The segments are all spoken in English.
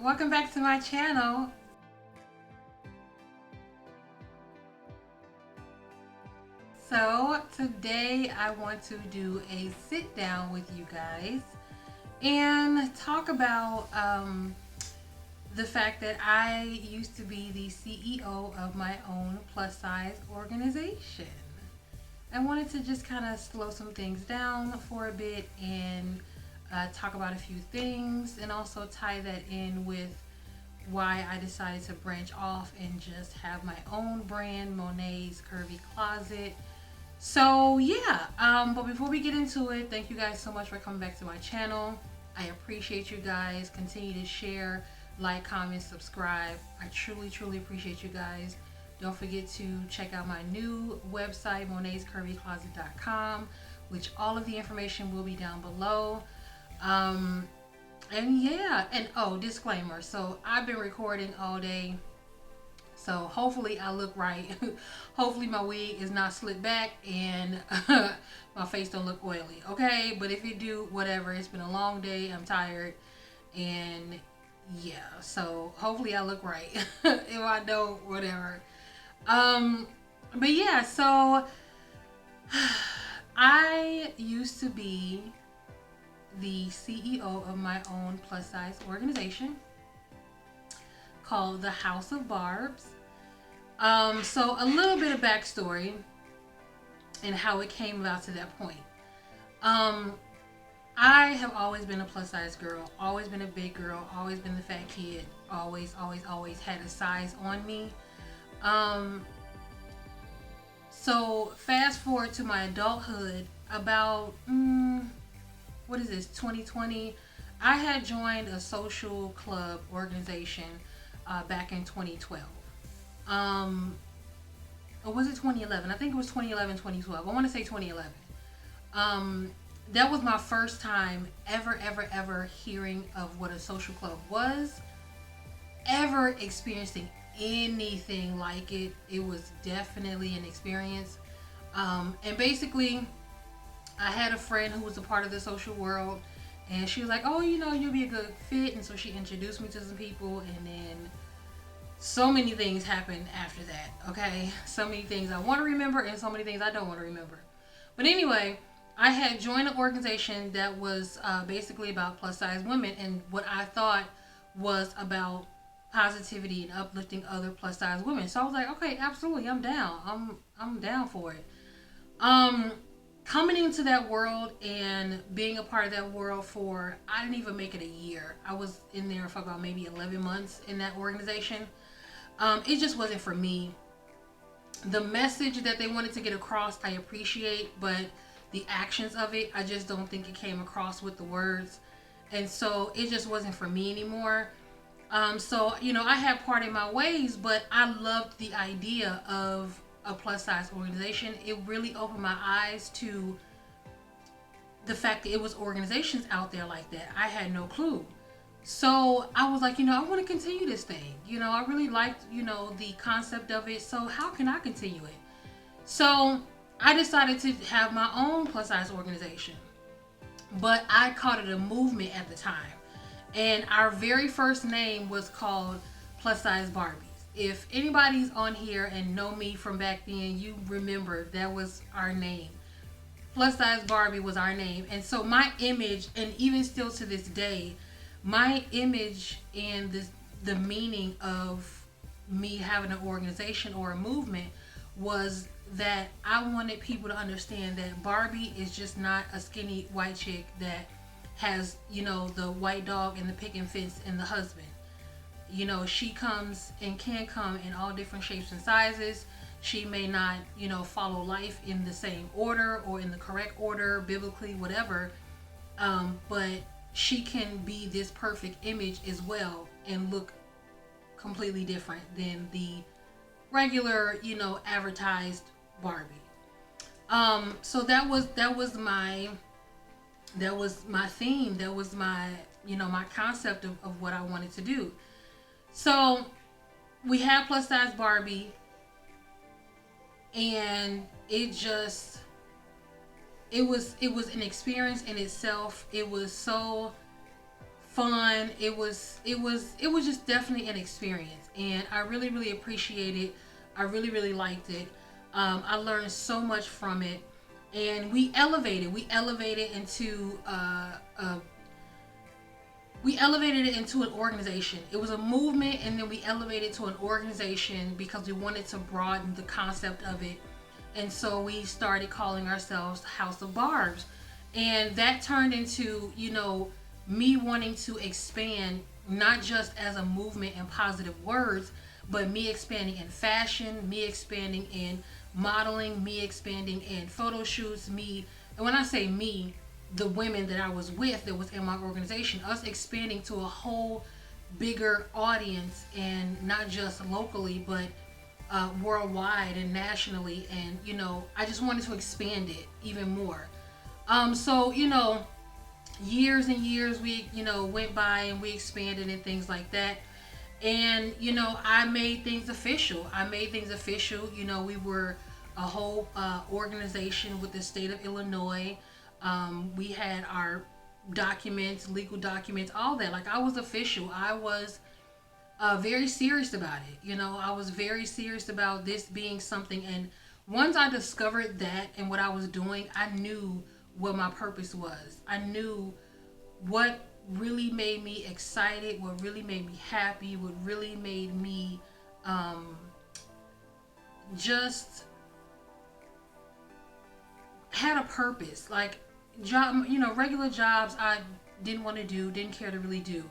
welcome back to my channel. So today I want to do a sit down with you guys and talk about the fact that I used to be the CEO of my own plus size organization. I wanted to just kind of slow some things down for a bit and talk about a few things and also tie that in with why I decided to branch off and just have my own brand, Monet's Curvy Closet. So yeah, but before we get into it, thank you guys so much for coming back to my channel. I appreciate you guys. Continue to share, like, comment, subscribe. I truly appreciate you guys. Don't forget to check out my new website, monetscurvycloset.com, which all of the information will be down below. And yeah, and oh, disclaimer. So I've been recording all day. So hopefully I look right. Hopefully my wig is not slicked back and my face don't look oily. Okay, but if it do, whatever. It's been a long day. I'm tired, and yeah. So hopefully I look right. If I don't, whatever. But yeah. So I used to be the CEO of my own plus size organization called the House of Barbs. So a little bit of backstory and how it came about to that point. I have always been a plus size girl, always been a big girl, always been the fat kid, always had a size on me. So fast forward to my adulthood, about what is this, 2020? I had joined a social club organization back in 2012. Or was it 2011? I think it was 2011, 2012. I want to say 2011. That was my first time ever hearing of what a social club was, ever experiencing anything like it. It was definitely an experience. And basically, I had a friend who was a part of the social world, and she was like, oh, you'll be a good fit. And so she introduced me to some people, and then so many things happened after that. Okay, so many things I want to remember and so many things I don't want to remember. But anyway, I had joined an organization that was basically about plus size women and what I thought was about positivity and uplifting other plus size women. So I was like, okay, absolutely, I'm down. I'm down for it. Coming into that world and being a part of that world for, I didn't even make it a year. I was in there for about maybe 11 months in that organization. It just wasn't for me. The message that they wanted to get across, I appreciate, but the actions of it, I just don't think it came across with the words. And so it just wasn't for me anymore. So, I had parted my ways, but I loved the idea of a plus size organization. It really opened my eyes to the fact that it was organizations out there like that. I had no clue. So I was like, I want to continue this thing. I really liked, the concept of it. So how can I continue it? So I decided to have my own plus size organization. But I called it a movement at the time. And our very first name was called Plus Size Barbies. If anybody's on here and know me from back then, you remember that was our name. Plus Size Barbie was our name. And so my image, and even still to this day, my image and the meaning of me having an organization or a movement was that I wanted people to understand that Barbie is just not a skinny white chick that has, the white dog and the picket fence and the husband. She comes and can come in all different shapes and sizes. She may not, follow life in the same order or in the correct order, biblically, whatever. But she can be this perfect image as well and look completely different than the regular, advertised Barbie. So that was my theme. That was my, my concept of what I wanted to do. So we had plus size Barbie, and it was an experience in itself. It was so fun. It was just definitely an experience, and I really really appreciate it. I really really liked it. I learned so much from it, and we elevated into we elevated it into an organization. It was a movement, and then we elevated to an organization because we wanted to broaden the concept of it. And so we started calling ourselves House of Barbs. And that turned into, me wanting to expand, not just as a movement in positive words, but me expanding in fashion, me expanding in modeling, me expanding in photo shoots, and when I say me, the women that I was with that was in my organization, us expanding to a whole bigger audience, and not just locally, but worldwide and nationally. And I just wanted to expand it even more. So years and years we went by, and we expanded and things like that. And I made things official. We were a whole organization with the state of Illinois. We had our documents, legal documents, all that. Like, I was official. I was very serious about it. I was very serious about this being something. And once I discovered that and what I was doing, I knew what my purpose was. I knew what really made me excited, what really made me happy, what really made me just had a purpose. Like, regular jobs I didn't want to do, didn't care to really do,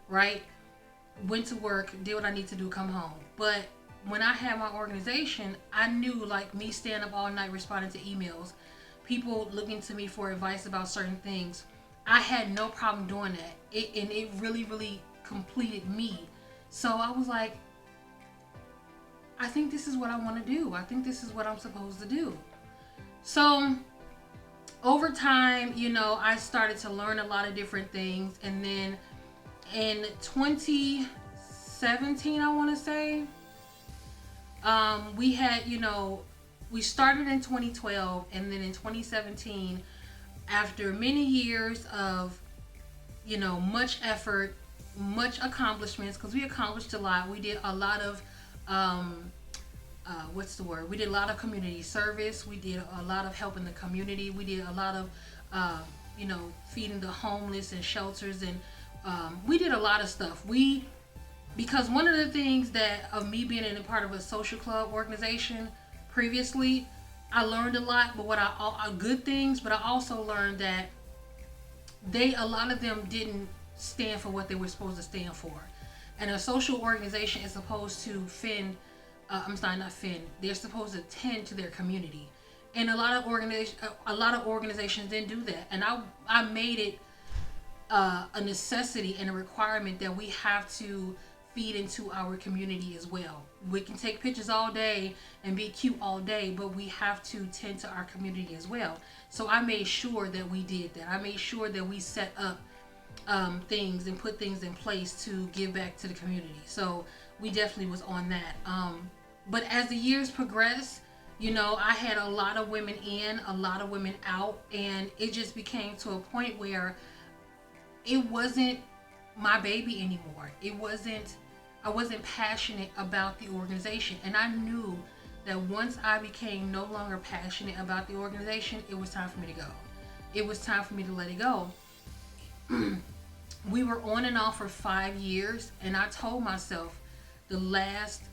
right? Went to work, did what I need to do, come home. But when I had my organization, I knew, like, me staying up all night responding to emails, people looking to me for advice about certain things, I had no problem doing that. And it really, really completed me. So I was like, I think this is what I want to do. I think this is what I'm supposed to do. So over time, I started to learn a lot of different things. And then in 2017, I want to say, we had, we started in 2012, and then in 2017, after many years of, much effort, much accomplishments, because we accomplished a lot. We did a lot of, what's the word? We did a lot of community service. We did a lot of helping the community. We did a lot of, feeding the homeless and shelters, and we did a lot of stuff. Because one of the things that of me being in a part of a social club organization previously, I learned a lot, but good things, but I also learned that a lot of them didn't stand for what they were supposed to stand for. And a social organization is supposed to I'm sorry, not fend. They're supposed to tend to their community, and a lot of organizations didn't do that. And I made it a necessity and a requirement that we have to feed into our community as well. We can take pictures all day and be cute all day, but we have to tend to our community as well. So I made sure that we did that. I made sure that we set up things and put things in place to give back to the community. So we definitely was on that. But as the years progressed, I had a lot of women in, a lot of women out, and it just became to a point where it wasn't my baby anymore. I wasn't passionate about the organization. And I knew that once I became no longer passionate about the organization, it was time for me to go. It was time for me to let it go. We were on and off for 5 years, and I told myself the last,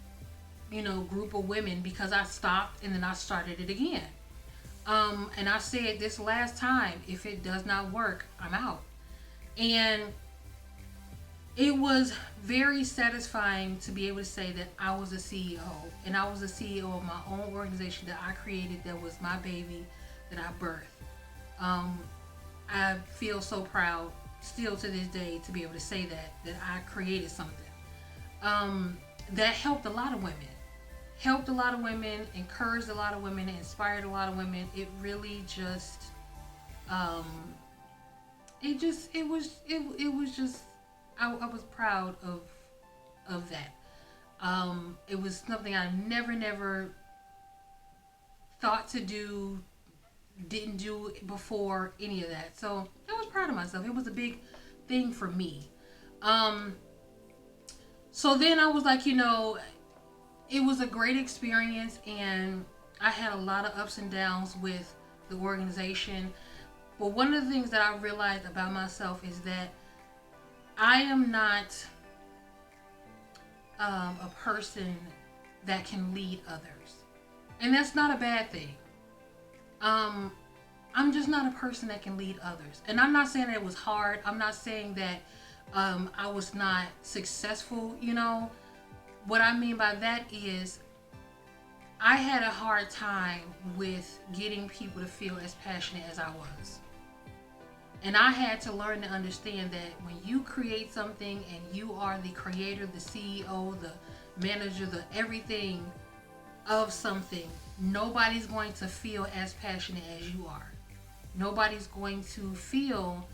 group of women, because I stopped and then I started it again. And I said, this last time, if it does not work, I'm out. And it was very satisfying to be able to say that I was a CEO, and I was a CEO of my own organization that I created, that was my baby, that I birthed. I feel so proud still to this day to be able to say that I created something that helped a lot of women. Encouraged a lot of women, inspired a lot of women. It really just, it was just, I was proud of that. It was something I never thought to do, didn't do before, any of that. So I was proud of myself. It was a big thing for me. Um, so then I was like, it was a great experience, and I had a lot of ups and downs with the organization. But one of the things that I realized about myself is that I am not a person that can lead others, and that's not a bad thing. Um, I'm just not a person that can lead others, and I'm not saying that it was hard. I'm not saying that I was not successful. What I mean by that is I had a hard time with getting people to feel as passionate as I was. And I had to learn to understand that when you create something and you are the creator, the CEO, the manager, the everything of something, nobody's going to feel as passionate as you are. Nobody's going to feel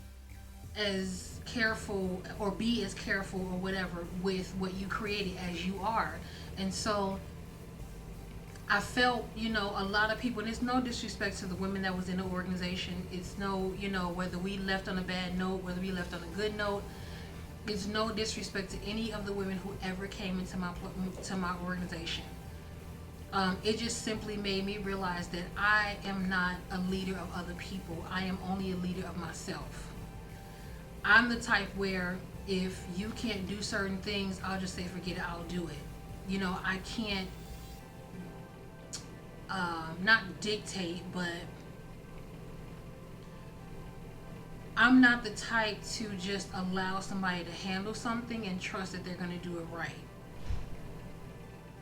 as careful or be as careful or whatever with what you created as you are. And so I felt, a lot of people, and it's no disrespect to the women that was in the organization. It's no, whether we left on a bad note, whether we left on a good note. It's no disrespect to any of the women who ever came into my organization. It just simply made me realize that I am not a leader of other people. I am only a leader of myself. I'm the type where if you can't do certain things, I'll just say forget it. I'll do it. I can't not dictate, but I'm not the type to just allow somebody to handle something and trust that they're going to do it right.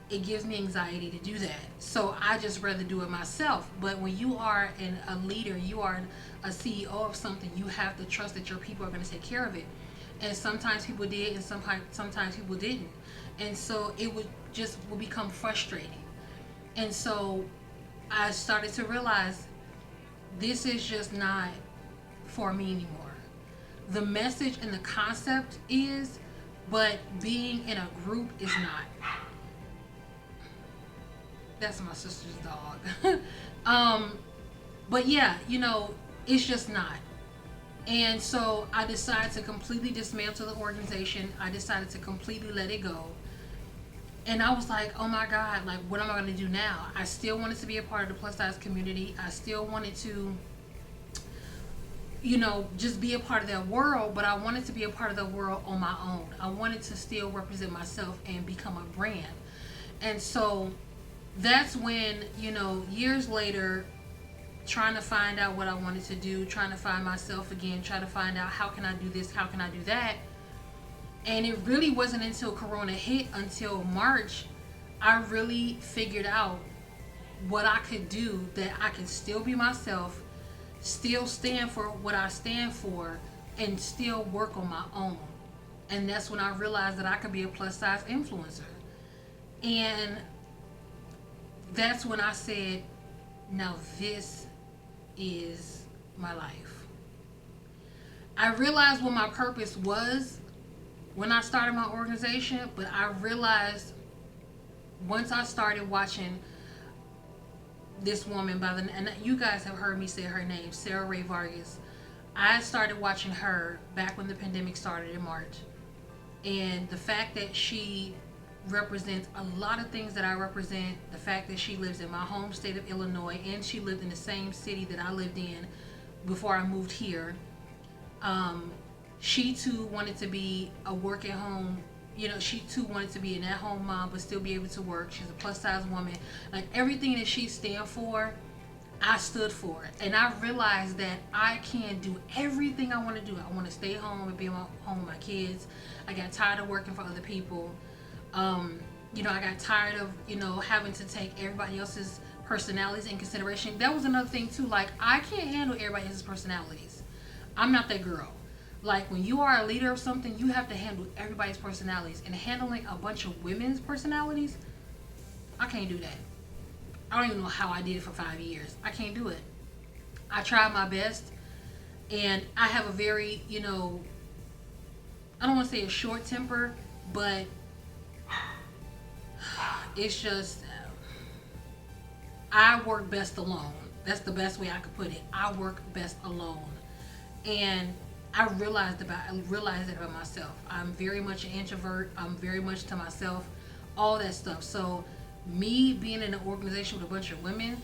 It gives me anxiety to do that. So I just rather do it myself. But when you are a leader, you are a CEO of something, you have to trust that your people are going to take care of it. And sometimes people did, and sometimes people didn't. And so it would become frustrating. And so I started to realize this is just not for me anymore. The message and the concept is, but being in a group is not. That's my sister's dog. But yeah, it's just not. And so I decided to completely dismantle the organization. I decided to completely let it go. And I was like, oh my God, like, what am I going to do now? I still wanted to be a part of the plus size community. I still wanted to, just be a part of that world, but I wanted to be a part of that world on my own. I wanted to still represent myself and become a brand. And so that's when, years later, trying to find out what I wanted to do, trying to find myself again, trying to find out how can I do this, how can I do that. And it really wasn't until Corona hit, until March, I really figured out what I could do, that I could still be myself, still stand for what I stand for, and still work on my own. And that's when I realized that I could be a plus size influencer. And that's when I said, now this is my life. I realized what my purpose was when I started my organization, but I realized once I started watching this woman and you guys have heard me say her name, Sarah Ray Vargas. I started watching her back when the pandemic started in March. And the fact that she represents a lot of things that I represent, the fact that she lives in my home state of Illinois, and she lived in the same city that I lived in before I moved here. She too wanted to be a work at home, she too wanted to be an at home mom but still be able to work. She's a plus size woman. Like, everything that she stands for, I stood for it. And I realized that I can do everything I want to do. I want to stay home and be home with my kids. I got tired of working for other people. I got tired of, having to take everybody else's personalities in consideration. That was another thing too. Like, I can't handle everybody else's personalities. I'm not that girl. Like, when you are a leader of something, you have to handle everybody's personalities. And handling a bunch of women's personalities, I can't do that. I don't even know how I did it for 5 years. I can't do it. I tried my best. And I have a very, I don't want to say a short temper, but it's just, I work best alone. That's the best way I could put it. I work best alone. And I realized that about myself. I'm very much an introvert. I'm very much to myself, all that stuff. So me being in an organization with a bunch of women,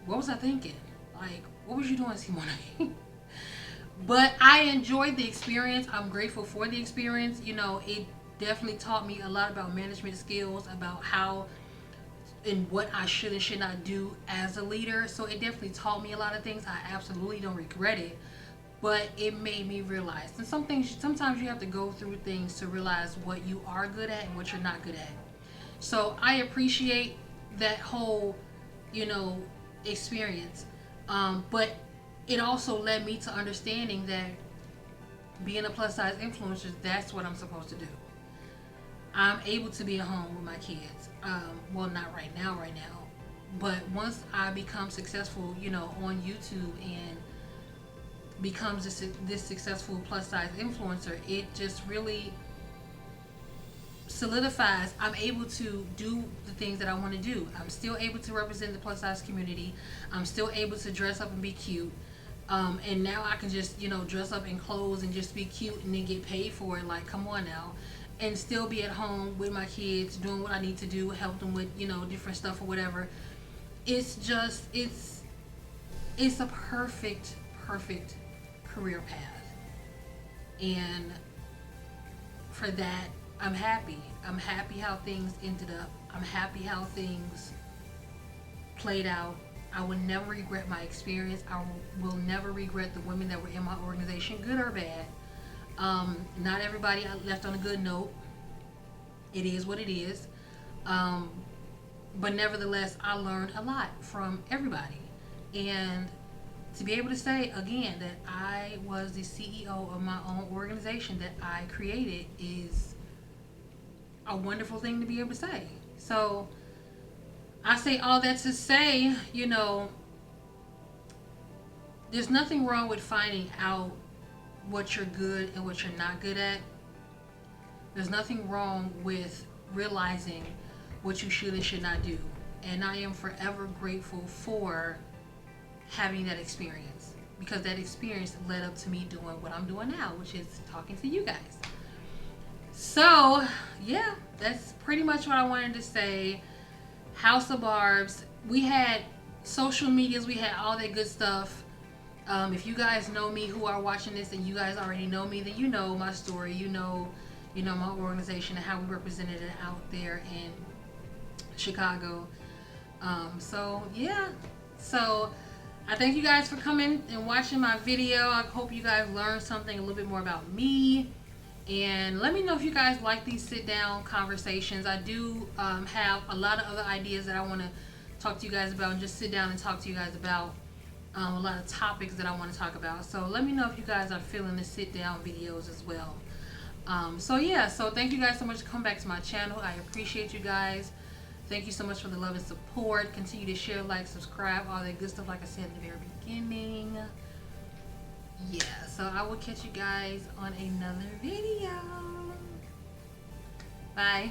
what was I thinking? Like, what was you doing, Simone? But I enjoyed the experience. I'm grateful for the experience. You know, it definitely taught me a lot about management skills, about how and what I should and should not do as a leader. So it definitely taught me a lot of things. I absolutely don't regret it, but it made me realize. And some things, sometimes you have to go through things to realize what you are good at and what you're not good at. So I appreciate that whole, you know, experience. But it also led me to understanding that being a plus size influencer, that's what I'm supposed to do. I'm able to be at home with my kids. Well, not right now, but once I become successful, you know, on YouTube and becomes this successful plus size influencer, it just really solidifies I'm able to do the things that I want to do. I'm still able to represent the plus size community. I'm still able to dress up and be cute. And now I can just, you know, dress up in clothes and just be cute and then get paid for it. Like, come on now. And still be at home with my kids, doing what I need to do, help them with, you know, different stuff or whatever. It's just, it's a perfect career path. And for that, I'm happy. I'm happy how things ended up. I'm happy how things played out. I will never regret my experience. I will never regret the women that were in my organization, good or bad. Not everybody I left on a good note. It is what it is. But nevertheless, I learned a lot from everybody. And to be able to say again that I was the CEO of my own organization that I created is a wonderful thing to be able to say. So I say all that to say, you know, there's nothing wrong with finding out what you're good and what you're not good at. There's nothing wrong with realizing what you should and should not do. And I am forever grateful for having that experience, because that experience led up to me doing what I'm doing now, which is talking to you guys. So, yeah, that's pretty much what I wanted to say. House of Barbs. We had social medias, we had all that good stuff. If you guys know me, who are watching this, and you guys already know me, then you know my story. You know my organization and how we represented it out there in Chicago. So yeah, so I thank you guys for coming and watching my video. I hope you guys learned something a little bit more about me. And let me know if you guys like these sit down conversations. I do have a lot of other ideas that I want to talk to you guys about and just sit down and talk to you guys about. A lot of topics that I want to talk about. So let me know if you guys are feeling the sit down videos as well. So yeah, so thank you guys so much for coming back to my channel. I appreciate you guys. Thank you so much for the love and support. Continue to share, like, subscribe, all that good stuff like I said in the very beginning. Yeah, so I will catch you guys on another video. Bye.